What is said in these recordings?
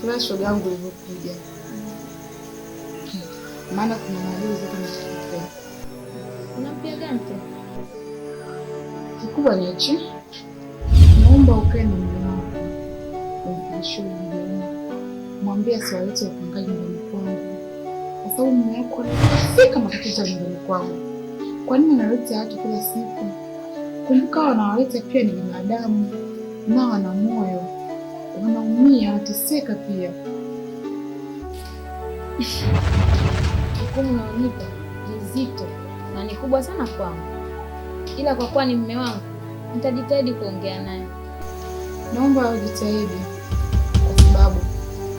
nimefurahi shoga yangu ulivyokuja. Maana kuna maelezo kama tukipea. Unampia gani tena? Kikubwa ni hichi. Naomba ukae na mume wako. Umfundishe ujumbe. Mwambie asiwalete wapangaji nyumbani kwangu. Kwa sababu mume wako anafika matatizo nyumbani kwangu. Kwa nini analeta watu kila siku? Kumbuka wanawaleta pia ni binadamu. Na wana moyo. Wanaumia, wateseka pia. Jukumu unaonipa ni zito na ni kubwa sana kwangu. Ila kwa kuwa ni mume wangu, nitajitahidi kuongea naye. Naomba ujitahidi kwa sababu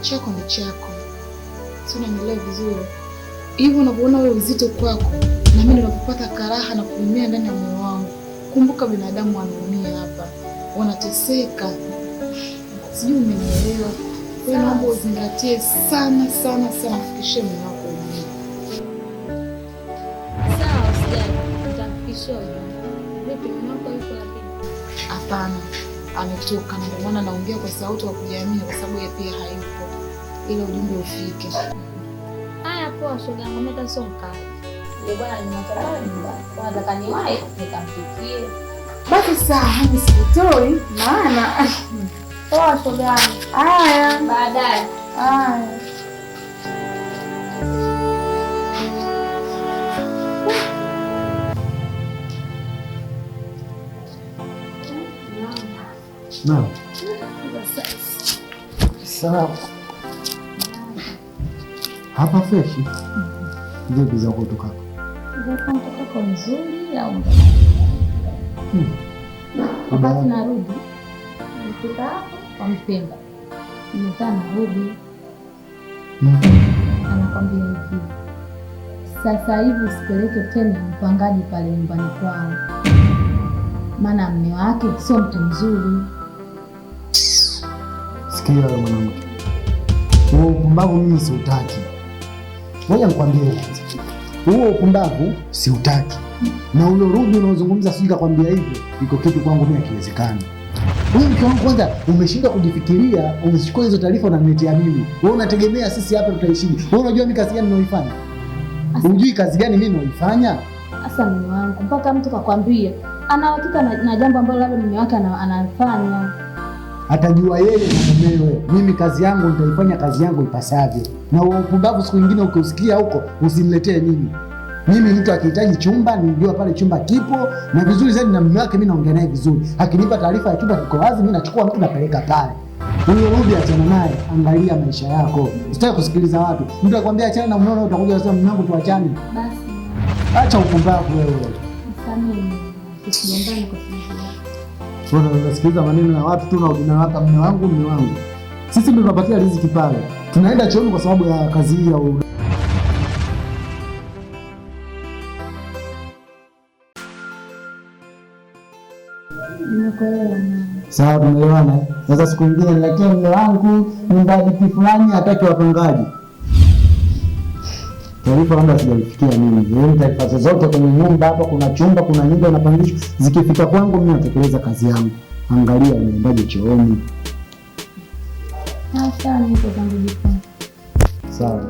chako ni chako. Si unanielewa vizuri? Hivyo unapoona wewe uzito kwako na mimi ninapopata karaha na kuumia ndani ya moyo wangu. Kumbuka binadamu wanaumia hapa. Wanateseka. Sijui umenielewa. Kwa hiyo naomba uzingatie sana fikishe mume wako ujumbe. Sawa, usijali. Nitafikishia ujumbe. Vipi mume wako yuko wapi? Hapana, ametoka na ndio maana naongea kwa sauti ya kujiamini kwa sababu yeye pia hayupo. Ile ujumbe ufike. Haya poa shoga yangu, mimi sio mkali. Yule bwana ni mtaalamu nyumbani. Nataka niwahi nikampikie. Basi hadi sikutoi maana Poa shoga yangu. haya Baadaye. haya. Naam. Sawa. Hapa freshi. Vipi za kutoka? Unataka mtoto mzuri au mbaya? Wakati narudi nilifika hapo kwa Mpemba. Nimekutana na Ruby. Anakwambia hivi. Sasa hivi usipeleke tena mpangaji pale nyumbani kwao. Maana mume wake sio mtu mzuri. Sikia wewe mwanamke. Huo upumbavu mimi siutaki. Ngoja nikwambie kwanza. Huo upumbavu siutaki. Na ule Ruby unaozungumza sijui kakwambia hivyo, iko kitu kwangu mimi hakiwezekani. Wewe mke wangu kwanza umeshinda kujifikiria, umechukua hizo taarifa unaniletea mimi. Wewe unategemea sisi hapa tutaishije? Wewe unajua mimi kazi gani ninayoifanya? Unajui kazi gani mimi ninayoifanya? Asa mume wangu mpaka mtu kakwambia ana hakika na jambo ambalo labda mume wake anafanya. Atajua yeye na mumewe. Mimi kazi yangu nitaifanya kazi yangu ipasavyo. Na upumbavu siku nyingine ukiusikia huko usiniletee mimi. Mimi mtu akihitaji chumba nijua pale chumba kipo na vizuri zaidi na mume wake mimi naongea naye vizuri. Akinipa taarifa ya chumba kiko wazi mimi nachukua mtu napeleka pale. Huyo Ruby achana naye, angalia maisha yako. Usitaki kusikiliza watu. Mtu akwambia achana na mume wako utakuja kusema mume wangu tuachane. Basi. Acha upumbavu wewe. Msameni. Usigombane kwa sababu. Wewe unasikiliza maneno ya watu tu na unawaka mume wangu. Sisi ndio tunapatia riziki pale. Tunaenda chooni kwa sababu ya kazi hii ya Nimekuelewa. sawa, tumeelewana. Sasa siku nyingine niletee mume wangu nyumba hadithi fulani hataki wapangaji. Taarifa kwamba sijaifikia mimi. Yeye taarifa zote kwenye nyumba hapa kuna chumba, kuna nyumba inapangishwa. Zikifika kwangu mimi natekeleza kazi yangu. Angalia unaendaje chooni. Sawa, niko zangu jikoni. Sawa.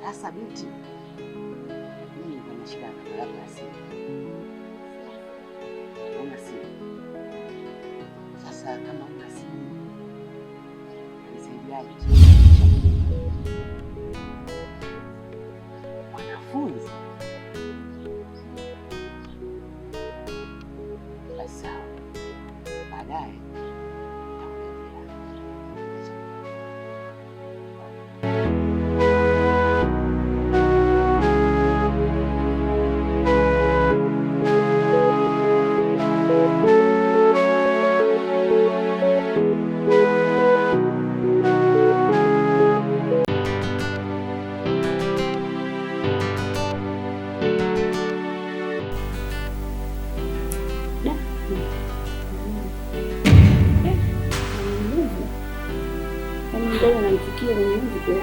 Sasa binti, mimi niko na shida na barabara simu. Una simu. Sasa kama una simu, nisaidiaje? Wanafunzi. Basi sawa. Baadaye ndio anamfikia kwenye hivi.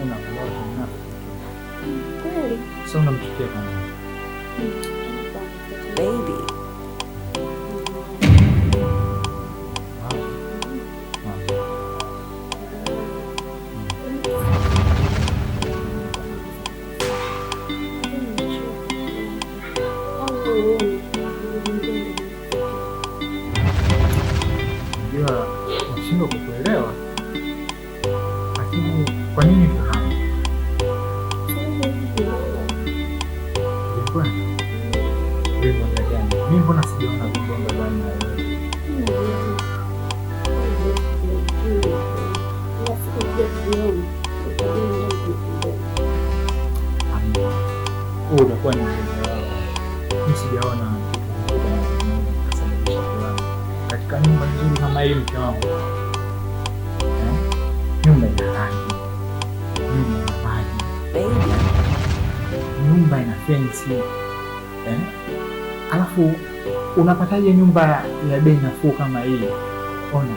Una mmoja na Kweli? sio unamchukia kama Baby. Unajua nashindwa kukuelewa, lakini kwa nini fahamu? Ilikuwa vibonda gani? Mimi mbona sijaona vibonda gani na wewe? Huu utakuwa ni mchezo wao. Mimi sijaona kasababisha kulala katika nyumba nzuri kama hii, mke wangu. Nyumba ina rangi, nyumba ina maji, nyumba ina fensi, alafu unapataje nyumba ya bei nafuu kama hii? Ona,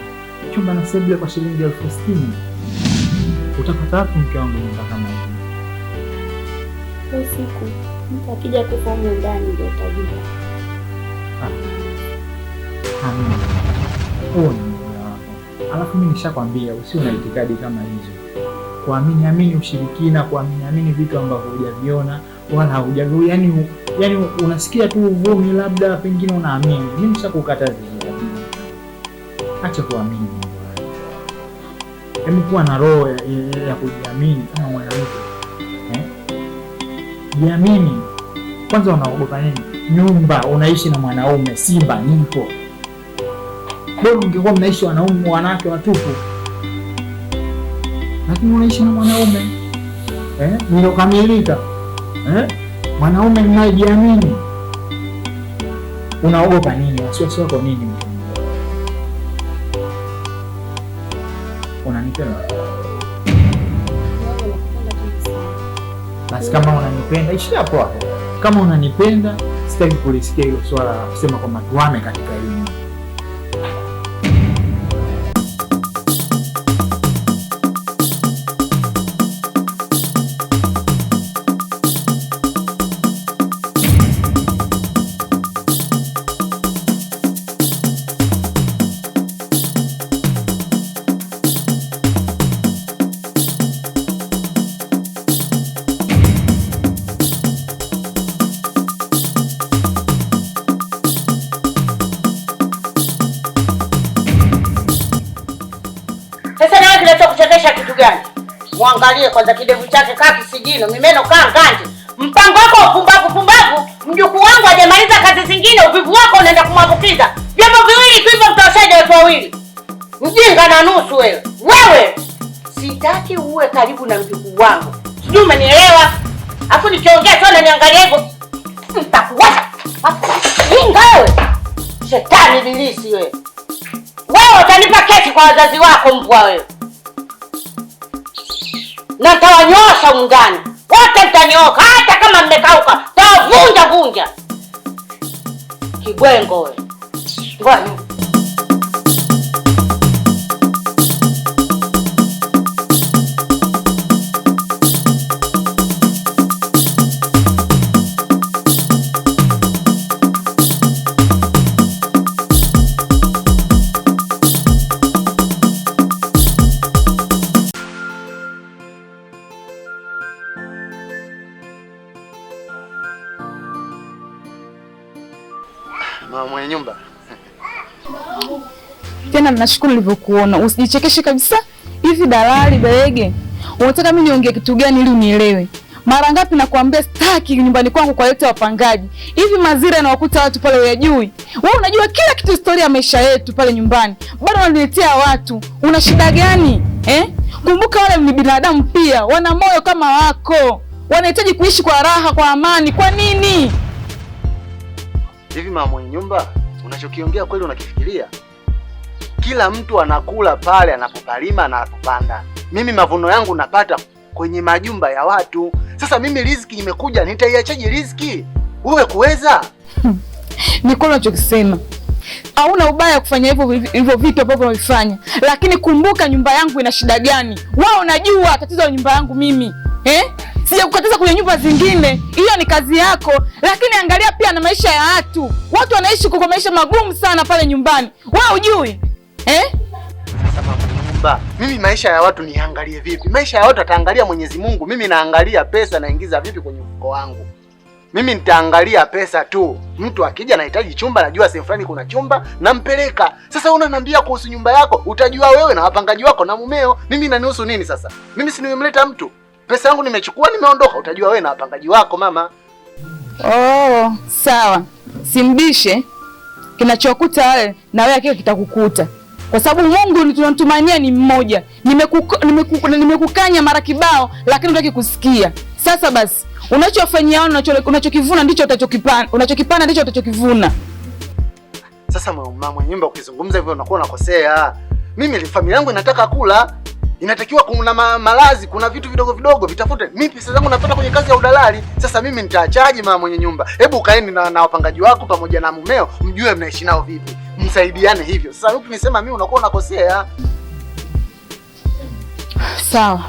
chumba na sebule kwa shilingi 60,000. Utapata wapi mke wangu nyumba kama hii? Kwa siku mtu akija kufahamu ndani ndio utajua. Huo ni muda wako. Alafu mimi nishakwambia usiwe na itikadi kama hizo. Kuamini ushirikina, kuamini vitu ambavyo hujaviona wala haujaviona. Yaani unasikia tu uvumi, labda pengine unaamini. Mimi nishakukataza hizo. Acha kuamini mambo hayo. Hebu kuwa na roho ya kujiamini kama mwanamke. Jiamini. Kwanza unaogopa nini? Nyumba unaishi na mwanaume, Simba nipo. Bora ungekuwa mnaishi wanawake watupu. Lakini unaishi na mwanaume. Nilokamilika. Mwanaume mnayejiamini. Unaogopa nini? Wasiwasi wako nini mtu? Unanipenda? Basi kama unanipenda, ishi hapo hapo. Kama unanipenda, sitaki kulisikia hilo swala la kusema kwamba tuame katika elimu. Kitu gani? Muangalie kwanza kidevu chake kaa kisigino, mimeno kaa nganje. Mpango wako pumbavu, mjukuu wangu hajamaliza kazi zingine, uvivu wako unaenda kumwambukiza. Vyombo viwili tu hivyo mtoshaje watu wawili? Mjinga na nusu wewe. Wewe sitaki uwe karibu na mjukuu wangu. Sijui umenielewa? Afu nikiongea tu unaniangalia hivyo. Nitakuwasha. Jinga wewe. Shetani ibilisi wewe. Wewe utanipa kesi kwa wazazi wako mbwa wewe. Na tawanyosha undani. Wote mtanyoka hata kama mmekauka. Tawavunja. Kigwengo wewe. Ngoja. Mama mwenye nyumba. Tena ninashukuru nilivyokuona. Usijichekeshe kabisa. Hivi dalali Berege, unataka mimi niongee kitu gani ili unielewe? Mara ngapi nakwambia sitaki nyumbani kwangu kwa yote wapangaji. Hivi mazira yanawakuta watu pale uyajui. Wewe unajua kila kitu, historia ya maisha yetu pale nyumbani. Bado unaniletea watu. Una shida gani? Kumbuka wale ni binadamu pia, wana moyo kama wako. Wanahitaji kuishi kwa raha, kwa amani. Kwa nini? Hivi mama mwenye nyumba, unachokiongea kweli unakifikiria? Kila mtu anakula pale anapopalima na anapopanda. Mimi mavuno yangu napata kwenye majumba ya watu. Sasa mimi riziki imekuja, nitaiachaje riziki? Wewe kuweza? Ni kweli unachokisema. Hauna ubaya kufanya hivyo vitu ambavyo unavifanya, lakini kumbuka nyumba yangu ina shida gani. Wewe unajua tatizo la nyumba yangu mimi, sijakukataza kwenye nyumba zingine, hiyo ni kazi yako, lakini angalia pia na maisha ya watu. Watu wanaishi kwa maisha magumu sana pale nyumbani, wewe hujui Sasa mama, mimi maisha ya watu niangalie vipi? Maisha ya watu ataangalia Mwenyezi Mungu. Mimi naangalia pesa naingiza vipi kwenye mfuko wangu. Mimi nitaangalia pesa tu. Mtu akija anahitaji chumba, najua sehemu fulani kuna chumba, nampeleka. Sasa unaniambia kuhusu nyumba yako, utajua wewe na wapangaji wako na mumeo. Mimi inanihusu nini sasa? Mimi si nimemleta mtu. Pesa yangu nimechukua, nimeondoka, utajua wewe na wapangaji wako mama. Oh, sawa. Simbishe. Kinachokuta wewe na wewe kile kitakukuta. Kwa sababu Mungu tunamtumainia ni mmoja. Nimekukanya mara kibao, lakini hutaki kusikia. Sasa basi, unachofanyia unachokivuna ndicho utachokipanda. Unachokipanda ndicho utachokivuna. Sasa mama nyumba, ukizungumza hivyo unakuwa unakosea. Mimi familia yangu inataka kula. Inatakiwa kuna malazi, kuna vitu vidogo vidogo vitafute. Mimi pesa zangu napata kwenye kazi ya udalali. Sasa mimi nitaachaje mama mwenye nyumba? Hebu kaeni na wapangaji wako pamoja na mumeo, mjue mnaishi nao vipi. Msaidiane hivyo. Sasa ukinisema mimi unakuwa unakosea. Sawa.